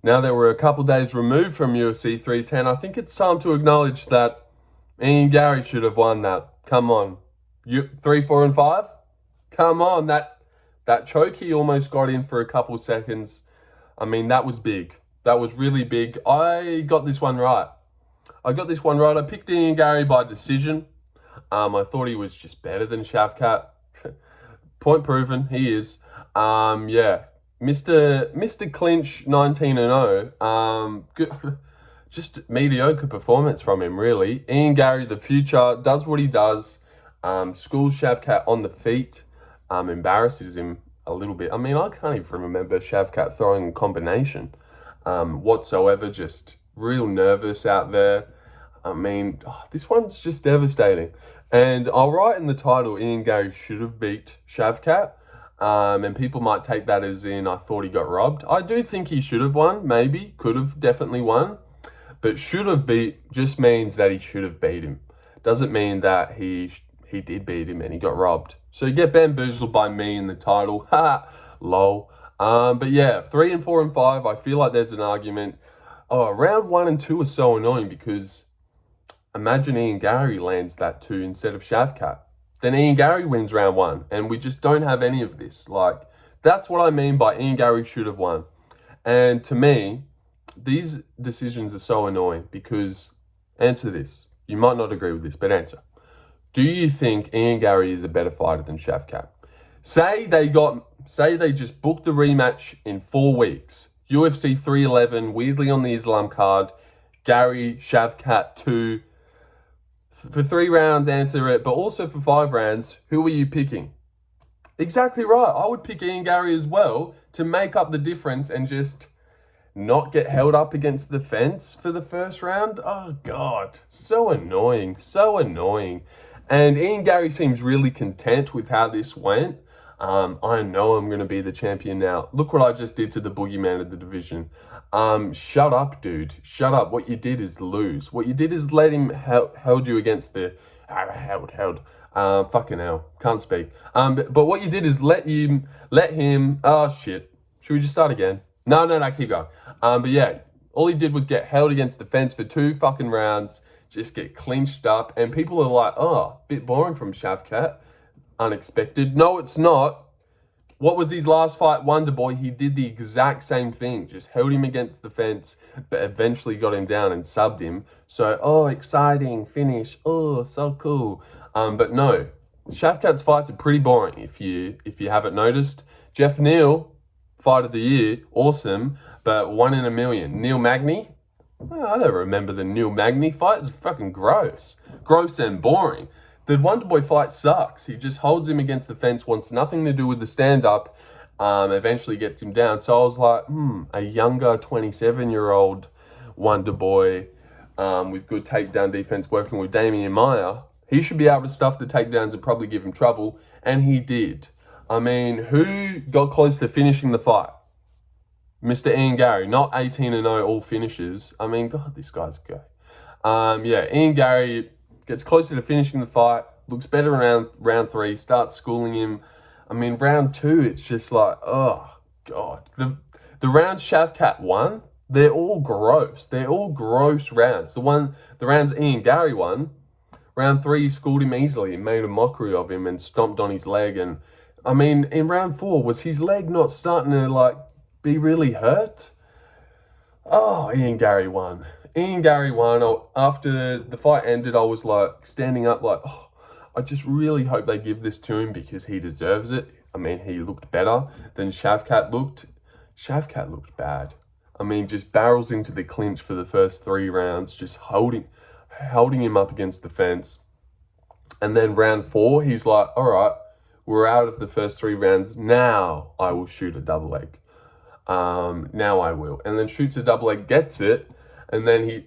Now that we're a couple days removed from UFC 310, I think it's time to acknowledge that Ian Garry should have won that. Come on. 3, 4, and 5? Come on, that choke he almost got in for a couple seconds. I mean, that was big. That was really big. I got this one right. I picked Ian Garry by decision. I thought he was just better than Shavkat. Point proven, he is. Yeah. Mr. Clinch 19-0. Good, just mediocre performance from him, really. Ian Garry, the future, does what he does. Schools Shavkat on the feet. Embarrasses him a little bit. I mean, I can't even remember Shavkat throwing a combination whatsoever. Just real nervous out there. I mean, this one's just devastating. And I'll write in the title, Ian Garry should have beat Shavkat. And people might take that as in, I thought he got robbed. I do think he should have won, maybe. Could have definitely won. But should have beat just means that he should have beat him. Doesn't mean that he did beat him and he got robbed. So you get bamboozled by me in the title. Ha! Lol. But yeah, 3 and 4 and 5, I feel like there's an argument. Round 1 and 2 are so annoying because imagine Ian Garry lands that 2 instead of Shavkat. Then Ian Garry wins round 1, and we just don't have any of this. Like, that's what I mean by Ian Garry should have won. And to me, these decisions are so annoying because, answer this. You might not agree with this, but answer. Do you think Ian Garry is a better fighter than Shavkat? Say they just booked the rematch in 4 weeks. UFC 311, weirdly on the Islam card. Garry, Shavkat 2. For 3 rounds, answer it, but also for 5 rounds, who are you picking? Exactly right. I would pick Ian Garry as well to make up the difference and just not get held up against the fence for the first round. Oh, God. So annoying. So annoying. And Ian Garry seems really content with how this went. I know I'm going to be the champion now. Look what I just did to the boogeyman of the division. Shut up, dude. Shut up. What you did is lose. What you did is let him held you against the... fucking hell. Can't speak. But what you did is let him... Oh, shit. Should we just start again? No, keep going. But yeah, all he did was get held against the fence for 2 fucking rounds. Just get clinched up. And people are like, oh, bit boring from Shavkat. Unexpected. No, it's not. What was his last fight, Wonder Boy? He did the exact same thing. Just held him against the fence, but eventually got him down and subbed him. So, exciting, finish. Oh, so cool. But no, Shavkat's fights are pretty boring if you haven't noticed. Jeff Neal, fight of the year, awesome, but 1 in a million. Neil Magny? I don't remember the Neil Magny fight. It's fucking gross. Gross and boring. The Wonder Boy fight sucks. He just holds him against the fence, wants nothing to do with the stand-up, eventually gets him down. So I was like, a younger 27-year-old Wonder Boy with good takedown defense working with Damian Maia, he should be able to stuff the takedowns and probably give him trouble, and he did. I mean, who got close to finishing the fight? Mr. Ian Garry, not 18-0 all finishes. I mean, God, this guy's great. Yeah, Ian Garry gets closer to finishing the fight, looks better around round 3, starts schooling him. I mean, round 2, it's just like, oh, God. The rounds Shavkat won, they're all gross. They're all gross rounds. The rounds Ian Garry won, round 3, he schooled him easily and made a mockery of him and stomped on his leg. And, I mean, in round 4, was his leg not starting to, like, be really hurt? Oh, Ian Garry won. Ian Garry won. After the fight ended, I was like standing up like, oh, I just really hope they give this to him because he deserves it. I mean, he looked better than Shavkat looked. Shavkat looked bad. I mean, just barrels into the clinch for the first 3 rounds, just holding him up against the fence. And then round 4, he's like, all right, we're out of the first 3 rounds. Now I will shoot a double leg. Now I will. And then shoots a double leg, gets it. And then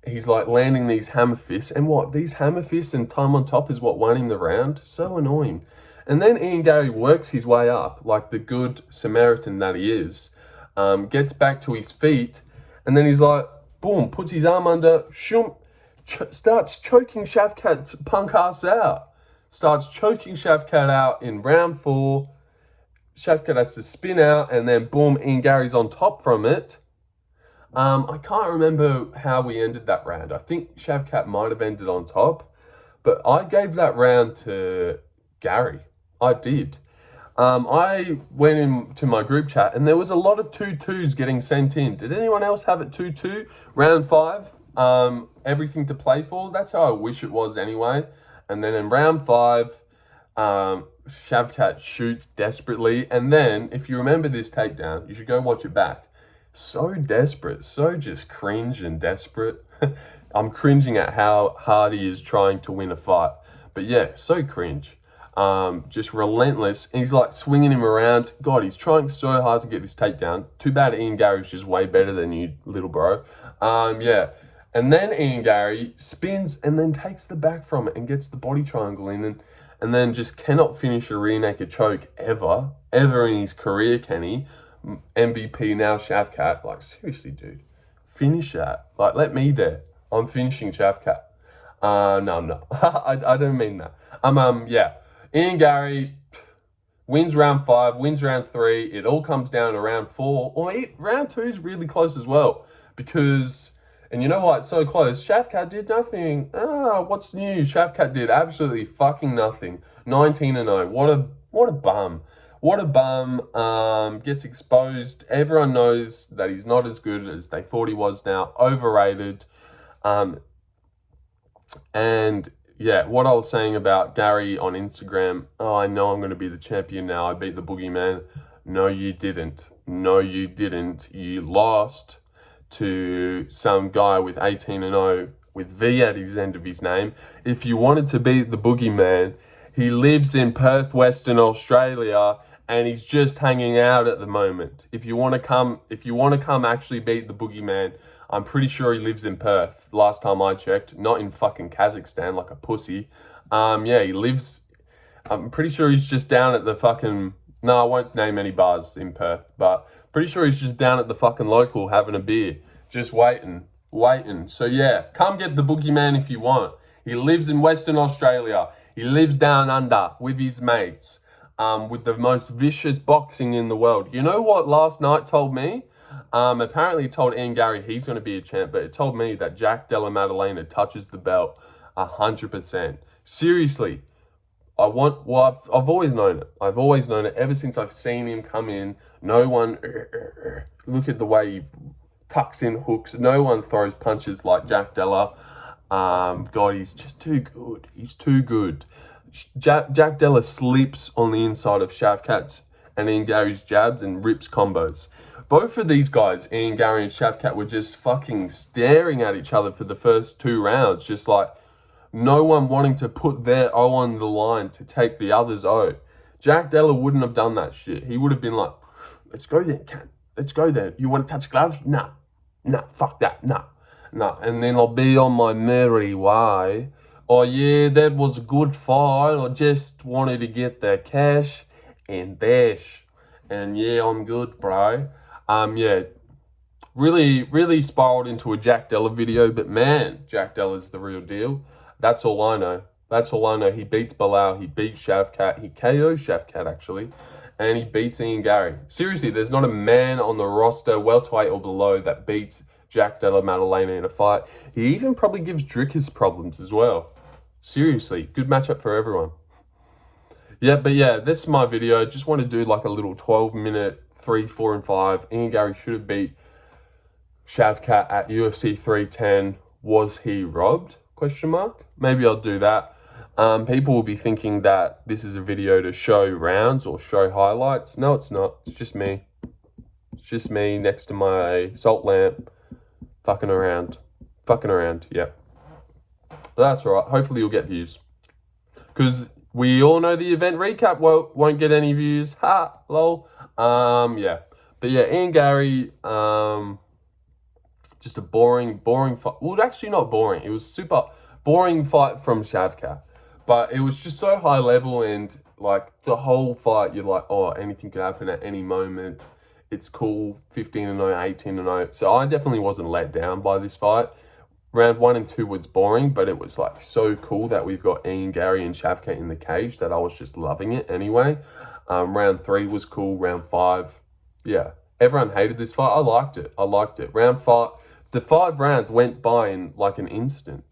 he's like landing these hammer fists. And what? These hammer fists and time on top is what won him the round? So annoying. And then Ian Garry works his way up like the good Samaritan that he is. Gets back to his feet. And then he's like, boom, puts his arm under, starts choking Shavkat's punk ass out. Starts choking Shavkat out in round 4. Shavkat has to spin out and then boom, Ian Garry's on top from it. I can't remember how we ended that round. I think Shavkat might have ended on top, but I gave that round to Garry. I did. I went into my group chat and there was a lot of 2-2s getting sent in. Did anyone else have it 2-2? Round 5, everything to play for. That's how I wish it was anyway. And then in round 5, Shavkat shoots desperately. And then, if you remember this takedown, you should go watch it back. So desperate, so just cringe and desperate. I'm cringing at how hard he is trying to win a fight. But yeah, so cringe. Just relentless. And he's like swinging him around. God, he's trying so hard to get this takedown. Too bad Ian Garry's just way better than you, little bro. Yeah. And then Ian Garry spins and then takes the back from it and gets the body triangle in and then just cannot finish a rear naked choke ever in his career, can he? MVP now, Shavkat. Like, seriously, dude. Finish that. Like, let me there. I'm finishing Shavkat. No, I'm not. I don't mean that. Yeah. Ian Garry wins round 5, wins round 3. It all comes down to round 4. Or round 2 is really close as well. Because, and you know why it's so close? Shavkat did nothing. What's new? Shavkat did absolutely fucking nothing. 19-0. What a bum. What a bum. Gets exposed. Everyone knows that he's not as good as they thought he was now. Overrated. And yeah, what I was saying about Garry on Instagram, I know I'm going to be the champion now. I beat the boogeyman. No, you didn't. No, you didn't. You lost to some guy with 18-0 with V at his end of his name. If you wanted to beat the boogeyman, he lives in Perth, Western Australia, and he's just hanging out at the moment. If you want to come actually beat the boogeyman, I'm pretty sure he lives in Perth, last time I checked, not in fucking Kazakhstan like a pussy. Yeah, he lives, I'm pretty sure he's just down at the fucking, no, I won't name any bars in Perth, but pretty sure he's just down at the fucking local having a beer, just waiting. So yeah, come get the boogeyman if you want. He lives in Western Australia. He lives down under with his mates, with the most vicious boxing in the world. You know what last night told me? Apparently it told Ian Garry he's going to be a champ, but it told me that Jack Della Maddalena touches the belt 100%. Seriously, I've always known it. I've always known it ever since I've seen him come in. No one, look at the way he tucks in hooks. No one throws punches like Jack Della. God, he's just too good. He's too good. Jack Della sleeps on the inside of Shavkat's and Ian Garry's jabs and rips combos. Both of these guys, Ian Garry and Shavkat, were just fucking staring at each other for the first 2 rounds. Just like no one wanting to put their O on the line to take the other's O. Jack Della wouldn't have done that shit. He would have been like, let's go there, Ken. Let's go there. You want to touch gloves? Nah, fuck that, nah. And then I'll be on my merry way. Oh yeah, that was a good fight. I just wanted to get the cash and dash. And yeah, I'm good, bro. Yeah, really spiraled into a Jack Della video, but man, Jack Della's the real deal. That's all I know. He beats Bilal, he beats Shavkat, he KOs Shavkat actually, and he beats Ian Garry. Seriously, there's not a man on the roster, welterweight or below, that beats Jack Della Maddalena in a fight. He even probably gives Drickus problems as well. Seriously, good matchup for everyone. Yeah, but yeah, this is my video. Just want to do like a little 12-minute 3, 4, and 5. Ian Garry should have beat Shavkat at UFC 310. Was he robbed? Question mark. Maybe I'll do that. People will be thinking that this is a video to show rounds or show highlights. No, it's not. It's just me. It's just me next to my salt lamp, fucking around. Yep. But that's all right. Hopefully you'll get views. Because we all know the event recap won't get any views. Ha, lol. Yeah. But yeah, Ian Garry, just a boring fight. Well, actually not boring. It was super boring fight from Shavkat. But it was just so high level, and like the whole fight, you're like, oh, anything could happen at any moment. It's cool, 15-0, 18-0. So I definitely wasn't let down by this fight. Round 1 and 2 was boring, but it was like so cool that we've got Ian Garry and Shavkat in the cage that I was just loving it anyway. Round 3 was cool. Round 5, yeah, Everyone hated this fight. I liked it. Round 5, the 5 rounds went by in like an instant.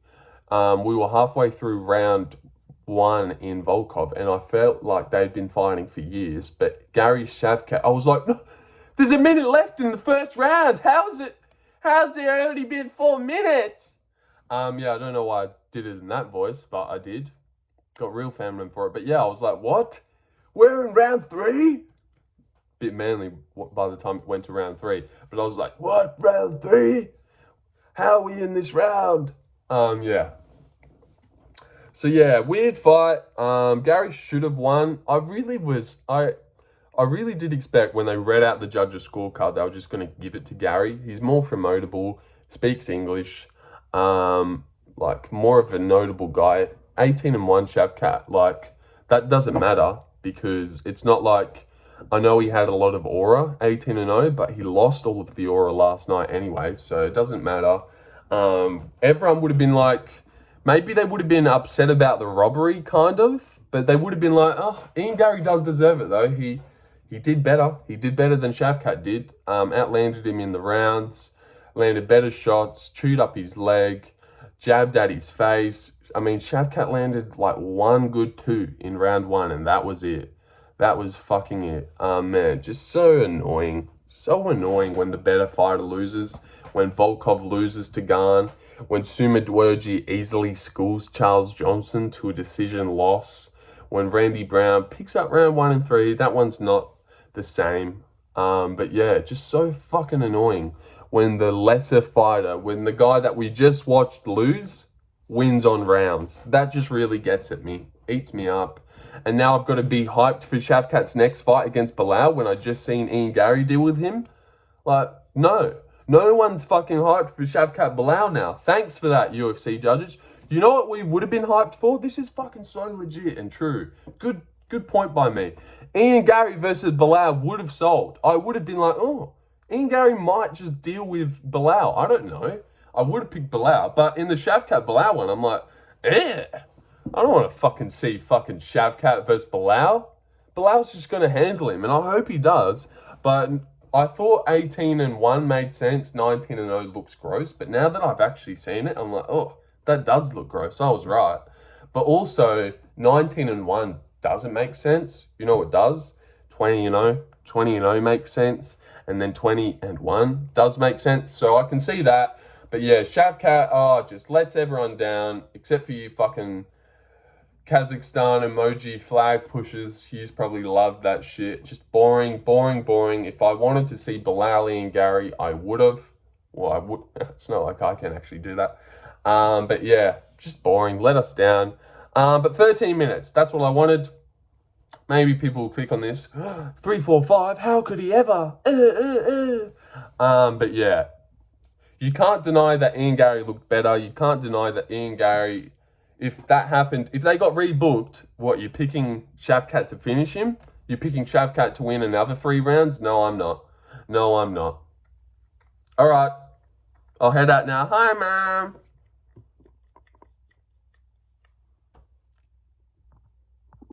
We were halfway through round 1 in Volkov, and I felt like they'd been fighting for years. But Garry Shavkat, I was like, no, there's a minute left in the first round. How's there only been 4 minutes? Yeah, I don't know why I did it in that voice, but I did. Got real feminine for it. But yeah, I was like, what? We're in round 3? Bit manly by the time it went to round 3. But I was like, what? Round 3? How are we in this round? Yeah. So yeah, weird fight. Garry should have won. I really did expect when they read out the judges' scorecard, they were just going to give it to Garry. He's more promotable, speaks English, like more of a notable guy. 18-1 Shavkat, like that doesn't matter because it's not like, I know he had a lot of aura, 18-0, but he lost all of the aura last night anyway, so it doesn't matter. Everyone would have been like, maybe they would have been upset about the robbery, kind of, but they would have been like, oh, Ian Garry does deserve it though. He did better. He did better than Shavkat did. Outlanded him in the rounds, landed better shots, chewed up his leg, jabbed at his face. I mean, Shavkat landed like 1 good 2 in round 1, and that was it. That was fucking it. Man, just so annoying. So annoying when the better fighter loses, when Volkov loses to Gane, when Suma Dwergy easily schools Charles Johnson to a decision loss, when Randy Brown picks up round 1 and 3. That one's not the same. But yeah, just so fucking annoying when the lesser fighter, when the guy that we just watched lose, wins on rounds. That just really gets at me, eats me up. And now I've got to be hyped for Shavkat's next fight against Bilal when I just seen Ian Garry deal with him. Like, no one's fucking hyped for Shavkat Bilal now. Thanks for that, UFC judges. You know what we would have been hyped for? This is fucking so legit and true. Good point by me. Ian Garry versus Bilal would have sold. I would have been like, oh, Ian Garry might just deal with Bilal. I don't know. I would have picked Bilal. But in the Shavkat Bilal one, I'm like, I don't want to fucking see fucking Shavkat versus Bilal. Bilal's just going to handle him, and I hope he does. But I thought 18-1 made sense, 19-0 looks gross. But now that I've actually seen it, I'm like, oh, that does look gross. I was right. But also, 19-1 doesn't make sense. You know what does? 20-0. 20-0 makes sense. And then 20-1 does make sense. So I can see that. But yeah, Shavkat, just lets everyone down, except for you fucking Kazakhstan emoji flag pushers. He's probably loved that shit. Just boring. If I wanted to see Bilal and Garry, I would have. Well, I would. It's not like I can actually do that. But yeah, just boring. Let us down. But 13 minutes. That's what I wanted. Maybe people will click on this. 3, 4, 5. How could he ever? But yeah, you can't deny that Ian Garry looked better. You can't deny that Ian Garry, if that happened, if they got rebooked, what, you're picking Shavkat to finish him? You're picking Shavkat to win another 3 rounds? No, I'm not. All right. I'll head out now. Hi, Mom.